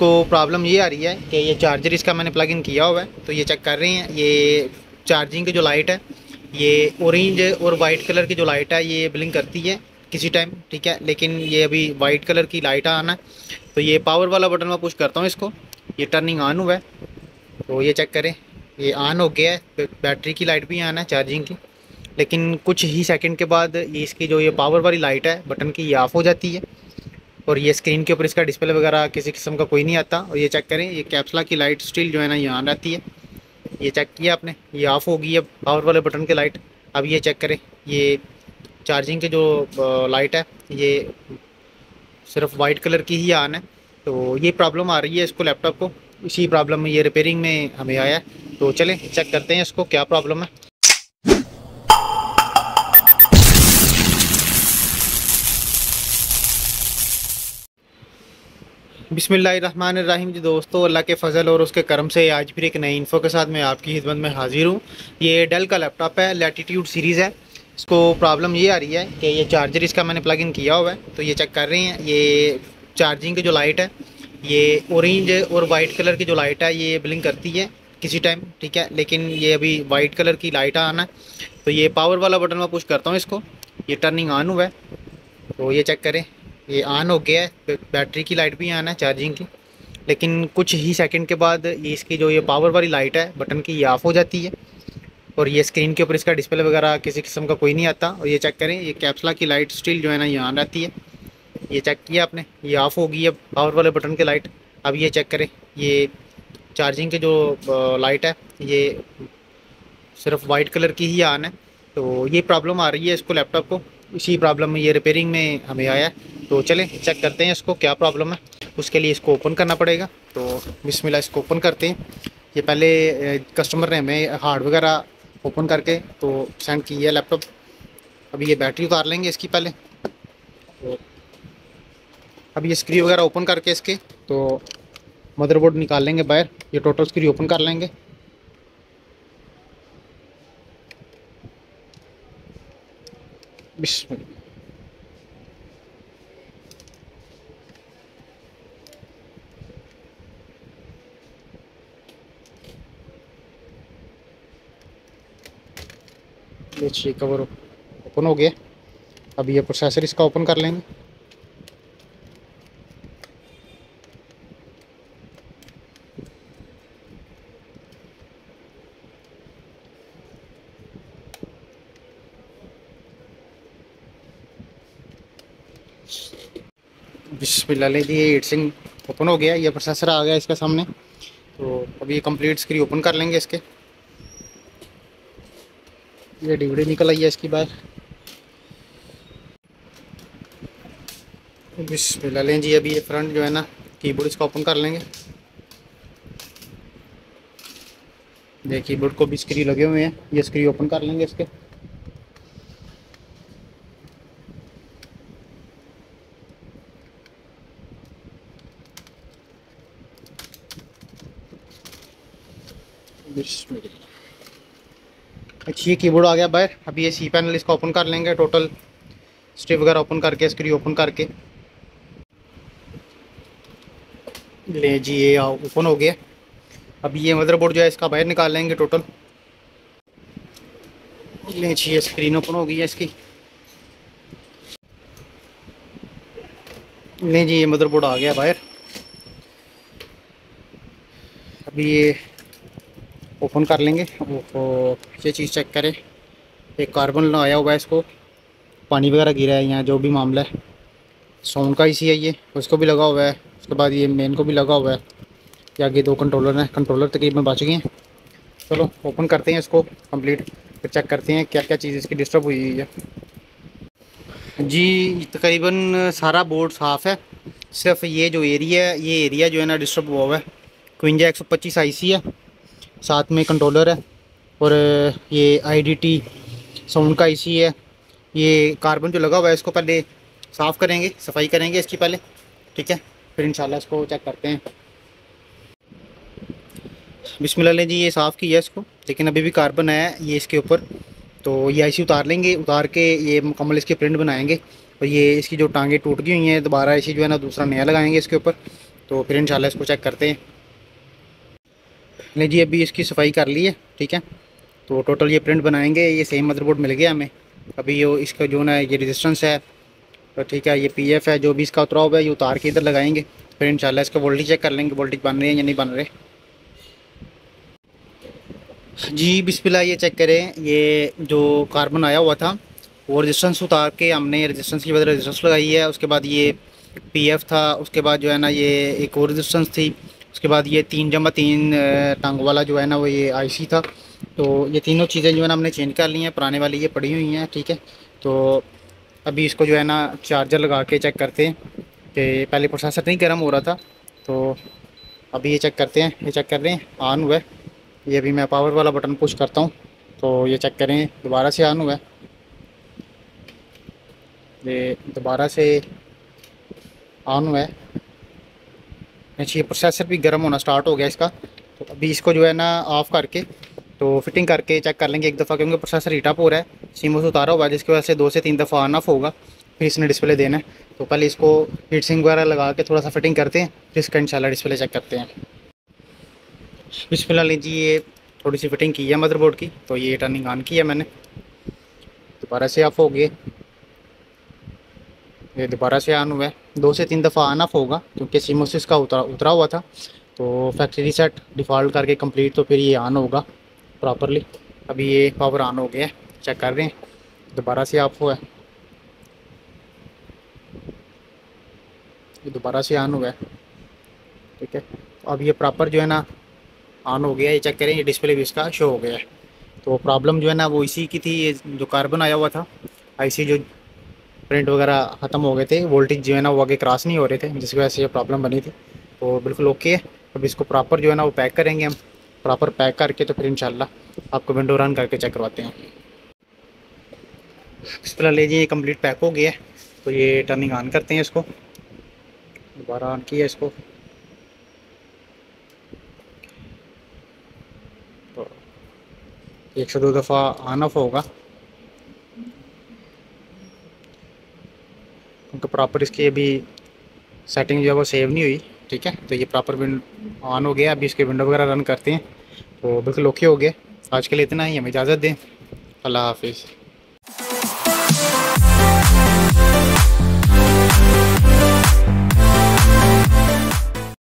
इसको प्रॉब्लम ये आ रही है कि ये चार्जर इसका मैंने प्लग इन किया हुआ है, तो ये चेक कर रहे हैं। ये चार्जिंग की जो लाइट है, ये ऑरेंज और वाइट कलर की जो लाइट है ये ब्लिंक करती है किसी टाइम, ठीक है। लेकिन ये अभी वाइट कलर की लाइट आना है, तो ये पावर वाला बटन मैं पुश करता हूँ इसको, ये टर्निंग ऑन हुआ है। तो ये चेक करें, ये ऑन हो गया है। बैटरी की लाइट भी ऑन है चार्जिंग की, लेकिन कुछ ही सेकंड के बाद ये इसकी जो ये पावर वाली लाइट है बटन की, ये ऑफ हो जाती है। और ये स्क्रीन के ऊपर इसका डिस्प्ले वगैरह किसी किस्म का कोई नहीं आता। और ये चेक करें, ये कैप्सला की लाइट स्टिल जो है ना ये ऑन रहती है। ये चेक किया आपने, ये ऑफ हो गई है पावर वाले बटन की लाइट। अब ये चेक करें, ये चार्जिंग की जो लाइट है ये सिर्फ वाइट कलर की ही ऑन है। तो ये प्रॉब्लम आ रही है इसको, लैपटॉप को। इसी प्रॉब्लम में ये रिपेयरिंग में हमें आया है। तो चलें चेक करते हैं इसको क्या प्रॉब्लम है। बिस्मिल्लाहिर्रहमानिर्रहीम जी दोस्तों, अल्लाह के फ़ज़ल और उसके करम से आज फिर एक नई इन्फो के साथ मैं आपकी खिदमत में हाजिर हूँ। ये डेल का लैपटॉप है, लैटिट्यूड सीरीज़ है। इसको प्रॉब्लम ये आ रही है कि ये चार्जर इसका मैंने प्लग इन किया हुआ है, तो ये चेक कर रहे हैं। ये चार्जिंग की जो लाइट है, ये ऑरेंज और वाइट कलर की जो लाइट है ये ब्लिंक करती है किसी टाइम, ठीक है। लेकिन ये अभी वाइट कलर की लाइट आना है, तो ये पावर वाला बटन मैं पुश करता हूँ इसको, ये टर्निंग ऑन हुआ है। तो ये चेक करें, ये ऑन हो गया है। बैटरी की लाइट भी ऑन है चार्जिंग की, लेकिन कुछ ही सेकंड के बाद ये इसकी जो ये पावर वाली लाइट है बटन की, ये ऑफ हो जाती है। और ये स्क्रीन के ऊपर इसका डिस्प्ले वगैरह किसी किस्म का कोई नहीं आता। और ये चेक करें, ये कैप्सला की लाइट स्टिल जो है ना ये ऑन रहती है। ये चेक किया आपने, ये ऑफ हो गई है पावर वाले बटन की लाइट। अब ये चेक करें, ये चार्जिंग की जो लाइट है ये सिर्फ वाइट कलर की ही ऑन है। तो ये प्रॉब्लम आ रही है इसको, लैपटॉप को। इसी प्रॉब्लम में ये रिपेयरिंग में हमें आया है। तो चलें चेक करते हैं इसको क्या प्रॉब्लम है। उसके लिए इसको ओपन करना पड़ेगा। तो बिस्मिल्लाह, इसको ओपन करते हैं। ये पहले कस्टमर ने हमें हार्ड वगैरह ओपन करके तो सेंड की है लैपटॉप। अभी ये बैटरी उतार लेंगे इसकी पहले। तो अभी ये स्क्रू वगैरह ओपन करके इसके तो मदरबोर्ड निकाल लेंगे बाहर। ये टोटल स्क्रू ओपन कर लेंगे। बिस्मिल्लाह, देखिए कवर ओपन हो गया। अभी ये प्रोसेसर इसका ओपन कर लेंगे। बिस्मिल्लाह, ले जी, ये हीटसिंग ओपन हो गया। ये प्रोसेसर आ गया इसके सामने। तो अभी ये कंप्लीट स्क्रू ओपन कर लेंगे इसके। ये डीवीडी निकल आई है इसकी बाहर। बिस्मिल्लाह, लें जी, अभी ये फ्रंट जो है ना कीबोर्ड इसका ओपन कर लेंगे। ये कीबोर्ड को भी स्क्रू लगे हुए हैं, ये स्क्रू ओपन कर लेंगे इसके। अच्छा, ये कीबोर्ड आ गया बाहर। अभी ये सी पैनल इसका ओपन कर लेंगे, टोटल स्ट्रिप वगैरह ओपन करके, स्क्रू ओपन करके। ले जी, ये ओपन हो गया। अभी ये मदरबोर्ड जो है इसका बाहर निकाल लेंगे टोटल। ले जी, ये स्क्रीन ओपन हो गई है इसकी। ले जी, ये मदरबोर्ड आ गया बाहर। अभी ये ओपन कर लेंगे। वो ये चीज़ चेक करें, एक कार्बन आया हुआ है, इसको पानी वगैरह गिरा है यहाँ, जो भी मामला है। साउंड का इसी है ये, उसको भी लगा हुआ है। उसके बाद ये मेन को भी लगा हुआ है। ये आगे दो कंट्रोलर हैं, कंट्रोलर तकरीबन बच गए हैं। चलो ओपन करते हैं इसको कंप्लीट, फिर चेक करते हैं क्या क्या चीज़ इसकी डिस्टर्ब हुई है। जी, तकरीबन सारा बोर्ड साफ़ है। सिर्फ ये जो एरिया है, ये एरिया जो है ना डिस्टर्ब हुआ है। 52 125 IC है, साथ में कंट्रोलर है। और ये IDT साउंड का IC है। ये कार्बन जो लगा हुआ है इसको पहले साफ़ करेंगे, सफाई करेंगे इसकी पहले, ठीक है। फिर इंशाल्लाह इसको चेक करते हैं। बिस्मिल्लाह, ले जी, ये साफ़ किया इसको, लेकिन अभी भी कार्बन है ये इसके ऊपर। तो ये IC उतार लेंगे, उतार के ये मुकम्मल इसकी प्रिंट बनाएंगे। और ये इसकी जो टांगें टूट गई हुई हैं, दोबारा IC जो है ना दूसरा नया लगाएंगे इसके ऊपर। तो फिर इंशाल्लाह इसको चेक करते हैं। नहीं जी, अभी इसकी सफाई कर ली है, ठीक है। तो टोटल ये प्रिंट बनाएंगे, ये सेम मदरबोर्ड मिल गया हमें। अभी ये इसका जो ना ये रेजिस्टेंस है, तो ठीक है, ये पीएफ है जो भी इसका उतरा हुआ है, ये उतार के इधर लगाएंगे। फिर इंशाल्लाह इसका वोल्टेज चेक कर लेंगे, वोल्टेज बन रहे हैं या नहीं बन रहे। जी बिस्मिल्लाह, ये चेक करें, ये जो कार्बन आया हुआ था वो रेजिस्टेंस उतार के हमने रेजिस्टेंस की बदले रेजिस्टेंस लगाई है। उसके बाद ये पीएफ था, उसके बाद जो है ना ये एक और रेजिस्टेंस थी, उसके बाद ये 3/3 टंग वाला जो है ना वो ये आईसी था। तो ये तीनों चीज़ें जो है ना हमने चेंज कर ली हैं, पुराने वाली ये पड़ी हुई हैं, ठीक है। तो अभी इसको जो है ना चार्जर लगा के चेक करते हैं कि पहले प्रोसेसर नहीं गर्म हो रहा था। तो अभी ये चेक करते हैं, ये चेक कर रहे हैं ऑन हुआ है। ये अभी मैं पावर वाला बटन पुश करता हूँ तो ये चेक करें दोबारा से ऑन हुआ है, ये दोबारा से ऑन हुआ है। अच्छा, ये प्रोसेसर भी गर्म होना स्टार्ट हो गया इसका। तो अभी इसको जो है ना ऑफ़ करके तो फिटिंग करके चेक कर लेंगे एक दफ़ा, क्योंकि प्रोसेसर हीट अप हो रहा है, सीमोस उतारा हुआ है, जिसकी वजह से 2 से 3 दफ़ा ऑन ऑफ होगा, फिर इसने डिस्प्ले देना है। तो पहले इसको हीट सिंक वगैरह लगा के थोड़ा सा फिटिंग करते हैं, फिर इसका इंशाल्लाह डिस्प्ले चेक करते हैं। बिस्मिल्लाह लीजिए, ये थोड़ी सी फिटिंग की है मदरबोर्ड की, तो ये टर्निंग ऑन की है मैंने, दोबारा से ऑफ हो गए, ये दोबारा से ऑन हुआ है। 2 से 3 दफ़ा ऑन ऑफ होगा क्योंकि सीमोसिस का उतरा हुआ था। तो फैक्ट्री रीसेट डिफ़ॉल्ट करके कंप्लीट, तो फिर ये ऑन होगा प्रॉपरली। अभी ये पावर ऑन हो गया है, चेक कर रहे हैं, दोबारा से ऑफ हुआ है, ये दोबारा से ऑन हुआ है, ठीक है। तो अब ये प्रॉपर जो है ना ऑन हो गया है, ये चेक करें, ये डिस्प्ले भी इसका शो हो गया है। तो प्रॉब्लम जो है ना वो इसी की थी, ये जो कार्बन आया हुआ था, आईसी जो प्रिंट वगैरह ख़त्म हो गए थे, वोल्टेज जो है ना वो आगे क्रॉस नहीं हो रहे थे, जिसकी वजह से ये प्रॉब्लम बनी थी। तो बिल्कुल ओके है। अब इसको प्रॉपर जो है ना वो पैक करेंगे हम, प्रॉपर पैक करके तो फिर इंशाल्लाह आपको विंडो रन करके चेक करवाते हैं। इस तरह लीजिए, ये कंप्लीट पैक हो गया है। तो ये टर्निंग ऑन करते हैं, इसको दोबारा ऑन किया इसको, तो 1 से 2 दफ़ा ऑन ऑफ होगा क्योंकि प्रॉपर इसकी अभी सेटिंग जो है वो सेव नहीं हुई, ठीक है। तो ये प्रॉपर ऑन हो गया। अभी इसके विंडो वगैरह रन करते हैं, तो बिल्कुल ओके हो गया। आज के लिए इतना ही, हमें इजाज़त दें, अल्लाह हाफिज़।